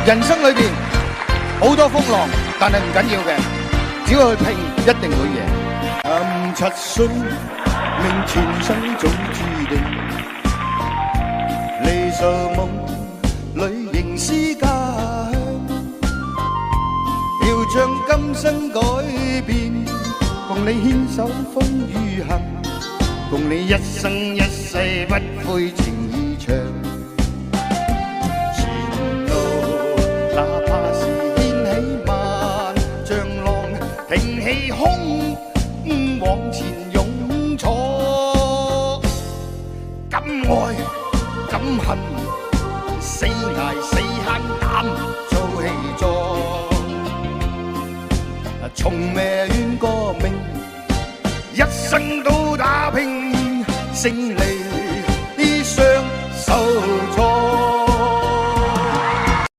人生裏邊好多風浪，但係唔緊要嘅，只要去拼，一定會贏。七歲命前生早注定，理想夢裏仍是家鄉，要將今生改變，共你牽手風雨行，共你一生一世不悔情意長。前路哪怕是掀起萬丈浪，挺起胸往前勇闖，敢愛敢恨，死捱死慳膽做氣壯，從未